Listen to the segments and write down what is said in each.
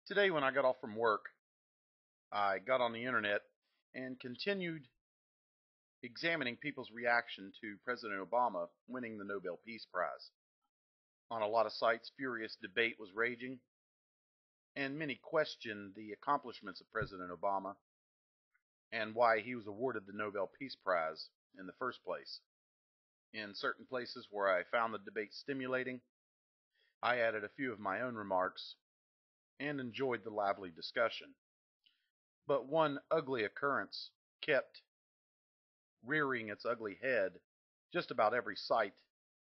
Today, when I got off from work, I got on the internet and continued examining people's reaction to President Obama winning the Nobel Peace Prize. On a lot of sites, furious debate was raging, and many questioned the accomplishments of President Obama and why he was awarded the Nobel Peace Prize in the first place. In certain places where I found the debate stimulating, I added a few of my own remarks and enjoyed the lively discussion. But one ugly occurrence kept rearing its ugly head just about every site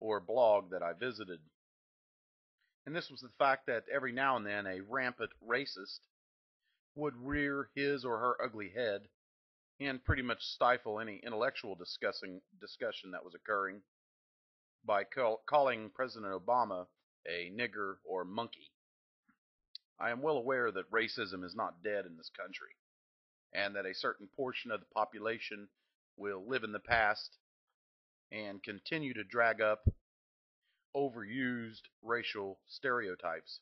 or blog that I visited. And this was the fact that every now and then a rampant racist would rear his or her ugly head and pretty much stifle any intellectual discussion that was occurring by calling President Obama a nigger or monkey. I am well aware that racism is not dead in this country, and that a certain portion of the population will live in the past and continue to drag up overused racial stereotypes.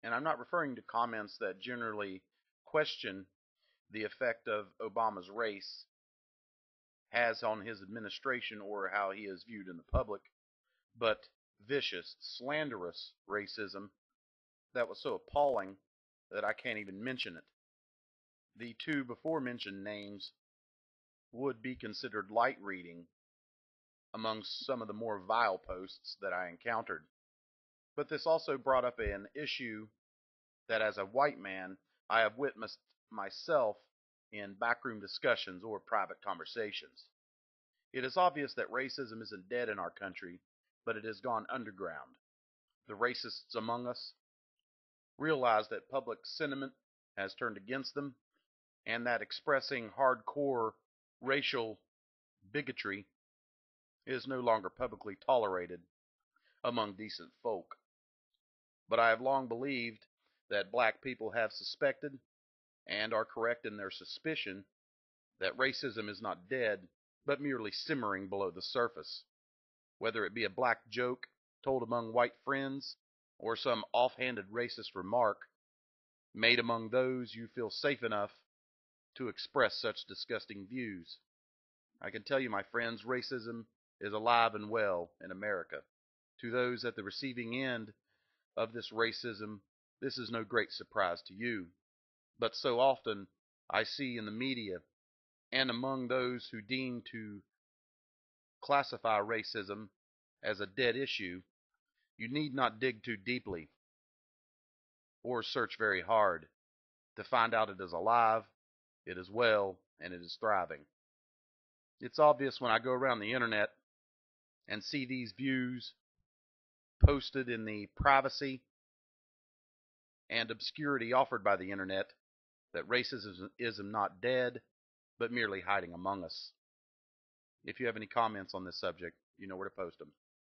And I'm not referring to comments that generally question the effect of Obama's race has on his administration or how he is viewed in the public, but vicious, slanderous racism that was so appalling that I can't even mention it. The two before mentioned names would be considered light reading among some of the more vile posts that I encountered. But this also brought up an issue that as a white man I have witnessed myself in backroom discussions or private conversations. It is obvious that racism isn't dead in our country, but it has gone underground. The racists among us realize that public sentiment has turned against them, and that expressing hardcore racial bigotry is no longer publicly tolerated among decent folk. But I have long believed that black people have suspected, and are correct in their suspicion, that racism is not dead, but merely simmering below the surface. Whether it be a black joke told among white friends, or some offhanded racist remark made among those you feel safe enough to express such disgusting views. I can tell you, my friends, racism is alive and well in America. To those at the receiving end of this racism, this is no great surprise to you. But so often I see in the media and among those who deem to classify racism as a dead issue, you need not dig too deeply or search very hard to find out it is alive, it is well, and it is thriving. It's obvious when I go around the internet and see these views posted in the privacy and obscurity offered by the internet that racism is not dead, but merely hiding among us. If you have any comments on this subject, you know where to post them.